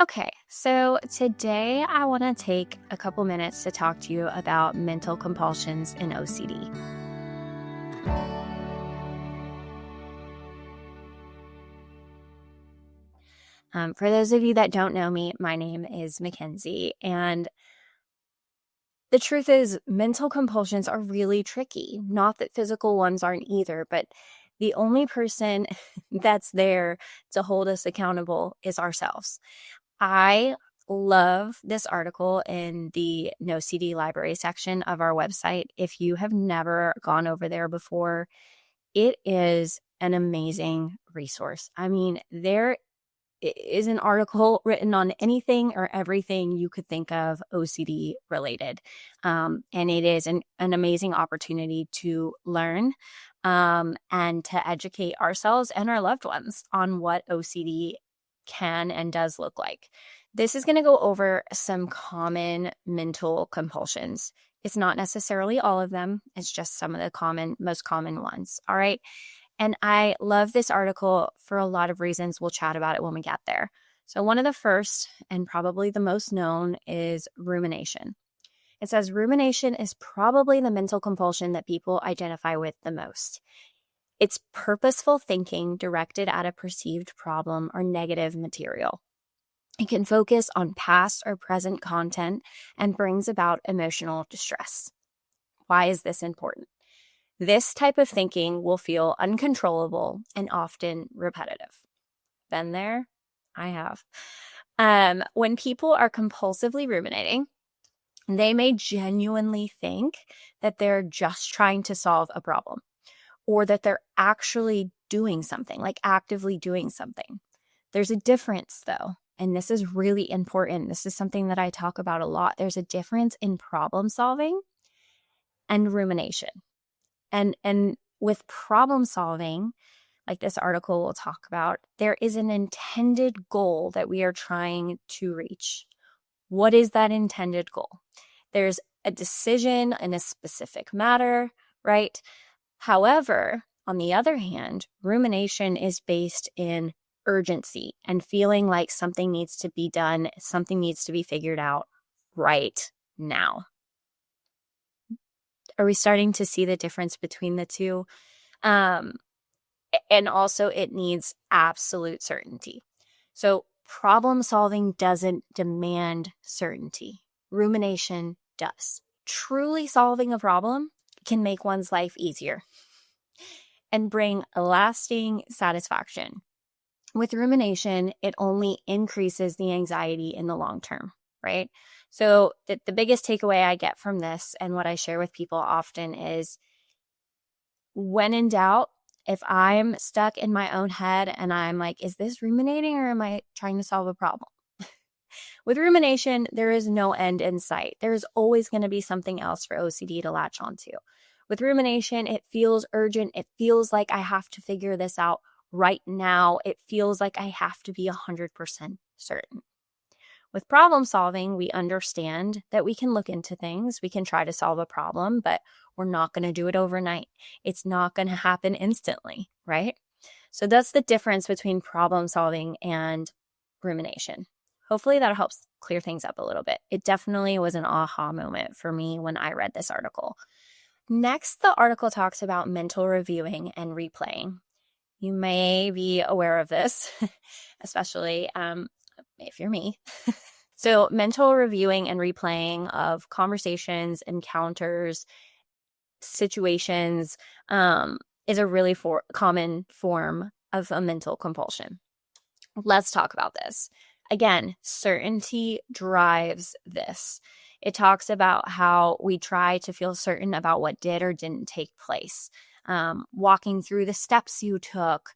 Okay, so today I want to take a couple minutes to talk to you about mental compulsions and OCD. For those of you that don't know me, my name is Mackenzie, and the truth is, mental compulsions are really tricky. Not that physical ones aren't either, but the only person that's there to hold us accountable is ourselves. I love this article in the NOCD library section of our website. If you have never gone over there before, it is an amazing resource. I mean, there is an article written on anything or everything you could think of OCD related. And it is an amazing opportunity to learn and to educate ourselves and our loved ones on what OCD can and does look like. This is going to go over some common mental compulsions. It's not necessarily all of them. It's just some of the most common ones. All right. And I love this article for a lot of reasons. We'll chat about it when we get there. So one of the first and probably the most known is rumination. It says rumination is probably the mental compulsion that people identify with the most. It's purposeful thinking directed at a perceived problem or negative material. It can focus on past or present content and brings about emotional distress. Why is this important? This type of thinking will feel uncontrollable and often repetitive. Been there? I have. When people are compulsively ruminating, they may genuinely think that they're just trying to solve a problem or that they're actually doing something, like actively doing something. There's a difference, though, and this is really important. This is something that I talk about a lot. There's a difference in problem solving and rumination. And with problem solving, like this article will talk about, there is an intended goal that we are trying to reach. What is that intended goal? There's a decision in a specific matter, right? However, on the other hand, rumination is based in urgency and feeling like something needs to be done, something needs to be figured out right now. Are we starting to see the difference between the two? And also, it needs absolute certainty. So problem solving doesn't demand certainty. Rumination does. Truly solving a problem can make one's life easier and bring a lasting satisfaction. With rumination, it only increases the anxiety in the long term, right? So the biggest takeaway I get from this and what I share with people often is when in doubt, if I'm stuck in my own head and I'm like, is this ruminating or am I trying to solve a problem? With rumination, there is no end in sight. There's always going to be something else for OCD to latch onto. With rumination, it feels urgent. It feels like I have to figure this out right now. It feels like I have to be 100% certain. With problem solving, we understand that we can look into things, we can try to solve a problem, but we're not going to do it overnight. It's not going to happen instantly, right? So that's the difference between problem solving and rumination. Hopefully that helps clear things up a little bit. It definitely was an aha moment for me when I read this article. Next, the article talks about mental reviewing and replaying. You may be aware of this, especially if you're me. So mental reviewing and replaying of conversations, encounters, situations is a really common form of a mental compulsion. Let's talk about this. Again, certainty drives this. It talks about how we try to feel certain about what did or didn't take place. Walking through the steps you took,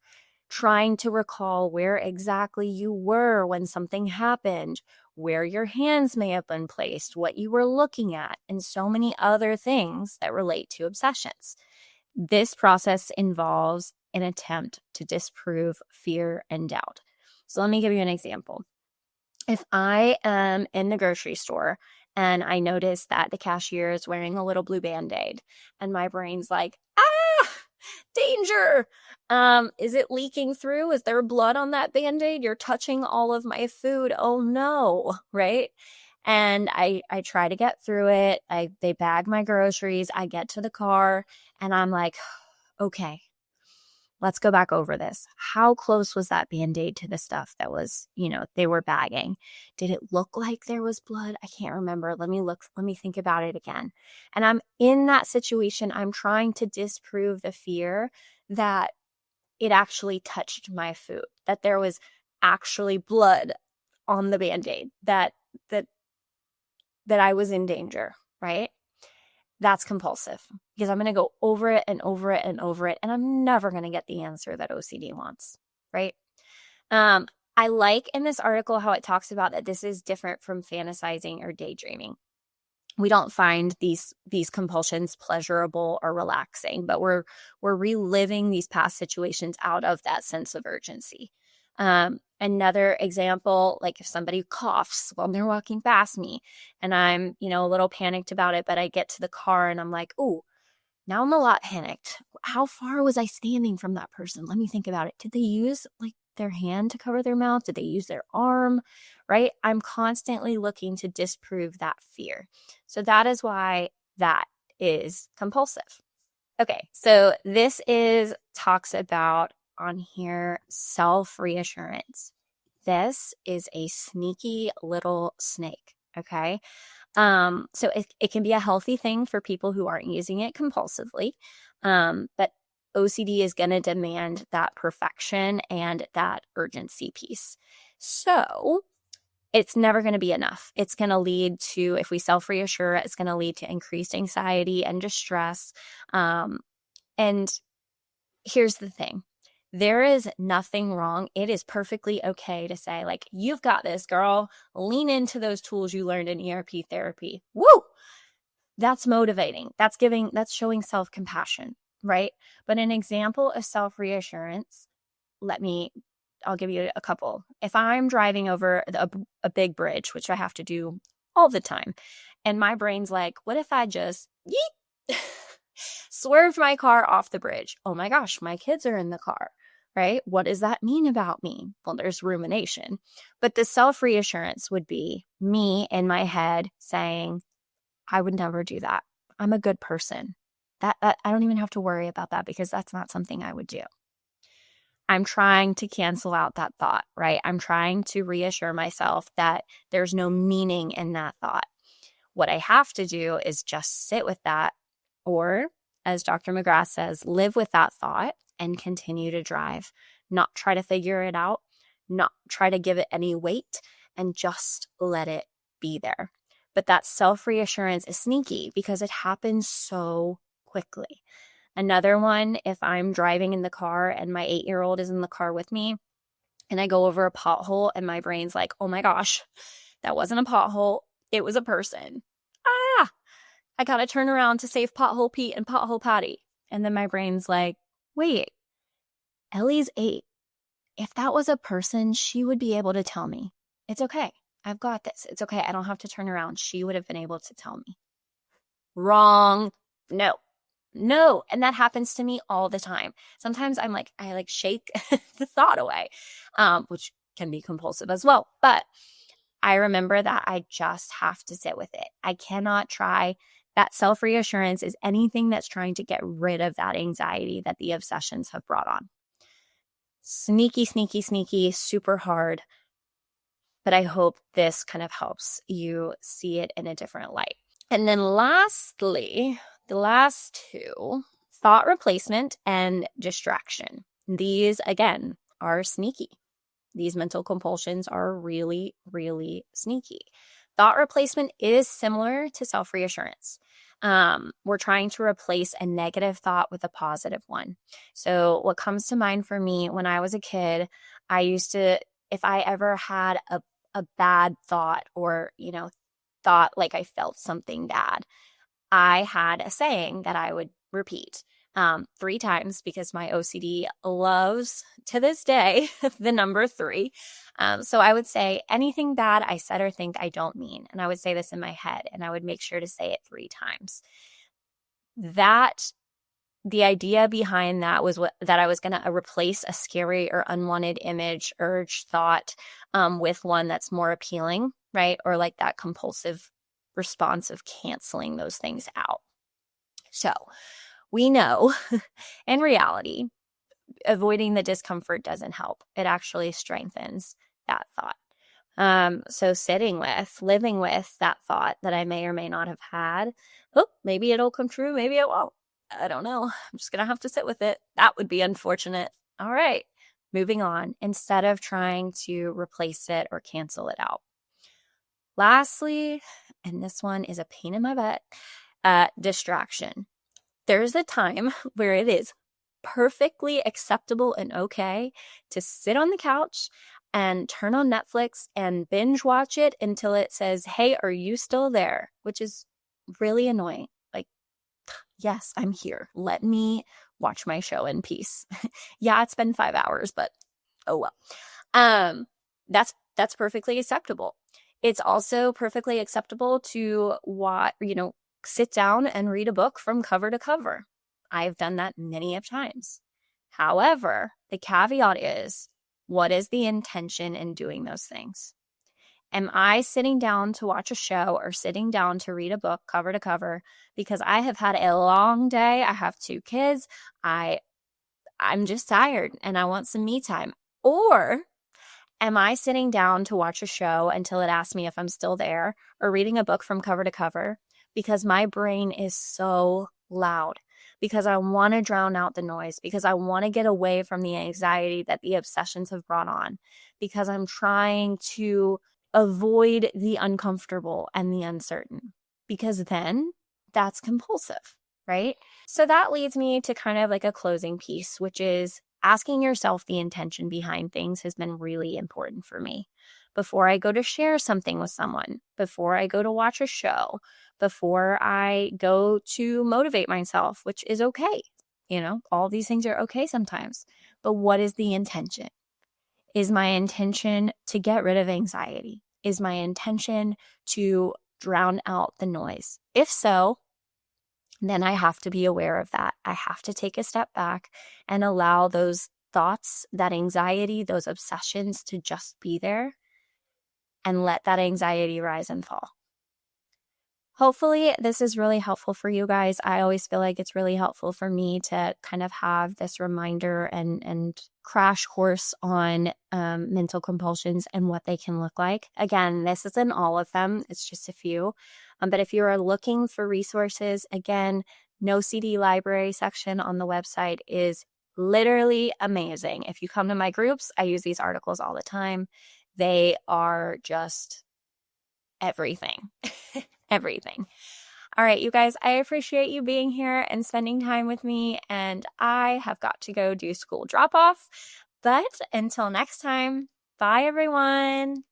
trying to recall where exactly you were when something happened, where your hands may have been placed, what you were looking at, and so many other things that relate to obsessions. This process involves an attempt to disprove fear and doubt. So let me give you an example. If I am in the grocery store and I notice that the cashier is wearing a little blue Band-Aid and my brain's like, danger, Is it leaking through? Is there blood on that Band-Aid? You're touching all of my food. Oh no, right? And I try to get through it. They bag my groceries. I get to the car and I'm like, okay, let's go back over this. How close was that Band-Aid to the stuff that was, they were bagging? Did it look like there was blood? I can't remember. Let me look. Let me think about it again. And I'm in that situation. I'm trying to disprove the fear that it actually touched my food, that there was actually blood on the Band-Aid, that I was in danger, right? That's compulsive because I'm going to go over it and over it and over it, and I'm never going to get the answer that OCD wants, right? I like in this article how it talks about that this is different from fantasizing or daydreaming. We don't find these compulsions pleasurable or relaxing, but we're reliving these past situations out of that sense of urgency. Another example, like if somebody coughs while they're walking past me and I'm, a little panicked about it, but I get to the car and I'm like, oh, now I'm a lot panicked. How far was I standing from that person? Let me think about it. Did they use like their hand to cover their mouth? Did they use their arm? Right? I'm constantly looking to disprove that fear. So that is why that is compulsive. Okay, so this talks about on here self-reassurance. This is a sneaky little snake, okay? So it can be a healthy thing for people who aren't using it compulsively. But OCD is going to demand that perfection and that urgency piece. So it's never going to be enough. It's going to lead to, if we self-reassure, it's going to lead to increased anxiety and distress. And here's the thing. There is nothing wrong. It is perfectly okay to say, like, you've got this, girl. Lean into those tools you learned in ERP therapy. Woo! That's motivating. That's showing self-compassion, right? But an example of self-reassurance, I'll give you a couple. If I'm driving over a big bridge, which I have to do all the time, and my brain's like, what if I just yeet, swerved my car off the bridge? Oh my gosh, my kids are in the car, right? What does that mean about me? Well, there's rumination. But the self-reassurance would be me in my head saying, I would never do that. I'm a good person. That I don't even have to worry about that because that's not something I would do. I'm trying to cancel out that thought, right? I'm trying to reassure myself that there's no meaning in that thought. What I have to do is just sit with that, or as Dr. McGrath says, live with that thought and continue to drive. Not try to figure it out, not try to give it any weight, and just let it be there. But that self-reassurance is sneaky because it happens so quickly. Another one, if I'm driving in the car and my 8-year-old is in the car with me and I go over a pothole and my brain's like, oh my gosh, that wasn't a pothole. It was a person. I got to turn around to save Pothole Pete and Pothole Patty. And then my brain's like, wait, Ellie's 8. If that was a person, she would be able to tell me. It's okay. I've got this. It's okay. I don't have to turn around. She would have been able to tell me. Wrong. No. And that happens to me all the time. Sometimes I shake the thought away, which can be compulsive as well. But I remember that I just have to sit with it. I cannot try. That self-reassurance is anything that's trying to get rid of that anxiety that the obsessions have brought on. Sneaky, super hard. But I hope this kind of helps you see it in a different light. And then lastly, the last two, thought replacement and distraction. These, again, are sneaky. These mental compulsions are really, really sneaky. Thought replacement is similar to self-reassurance. We're trying to replace a negative thought with a positive one. So what comes to mind for me when I was a kid, I used to, if I ever had a bad thought or, thought like I felt something bad, I had a saying that I would repeat 3 times because my OCD loves, to this day, the number 3. So I would say, anything bad I said or think I don't mean. And I would say this in my head, and I would make sure to say it 3 times. That the idea behind that was that I was going to replace a scary or unwanted image, urge, thought with one that's more appealing, right? Or like that compulsive response of canceling those things out. So we know in reality, avoiding the discomfort doesn't help. It actually strengthens that thought. So living with that thought that I may or may not have had. Oh, maybe it'll come true. Maybe it won't. I don't know. I'm just going to have to sit with it. That would be unfortunate. All right. Moving on, instead of trying to replace it or cancel it out. Lastly, and this one is a pain in my butt, distraction. There's a time where it is perfectly acceptable and okay to sit on the couch and turn on Netflix and binge watch it until it says, "Hey, are you still there?" Which is really annoying. Like, yes, I'm here. Let me watch my show in peace. Yeah, it's been 5 hours, but oh well. That's perfectly acceptable. It's also perfectly acceptable to sit down and read a book from cover to cover. I've done that many of times. However, the caveat is, what is the intention in doing those things? Am I sitting down to watch a show or sitting down to read a book cover to cover because I have had a long day? I have 2 kids. I'm just tired and I want some me time. Or am I sitting down to watch a show until it asks me if I'm still there, or reading a book from cover to cover because my brain is so loud, because I want to drown out the noise, because I want to get away from the anxiety that the obsessions have brought on, because I'm trying to avoid the uncomfortable and the uncertain, because then that's compulsive, right? So that leads me to kind of like a closing piece, which is asking yourself the intention behind things has been really important for me. Before I go to share something with someone, before I go to watch a show, before I go to motivate myself, which is okay. All these things are okay sometimes. But what is the intention? Is my intention to get rid of anxiety? Is my intention to drown out the noise? If so, then I have to be aware of that. I have to take a step back and allow those thoughts, that anxiety, those obsessions to just be there and let that anxiety rise and fall. Hopefully, this is really helpful for you guys. I always feel like it's really helpful for me to kind of have this reminder and crash course on mental compulsions and what they can look like. Again, this isn't all of them. It's just a few. But if you are looking for resources, again, NOCD library section on the website is literally amazing. If you come to my groups, I use these articles all the time. They are just everything. Everything. All right, you guys, I appreciate you being here and spending time with me, and I have got to go do school drop off. But until next time, bye everyone.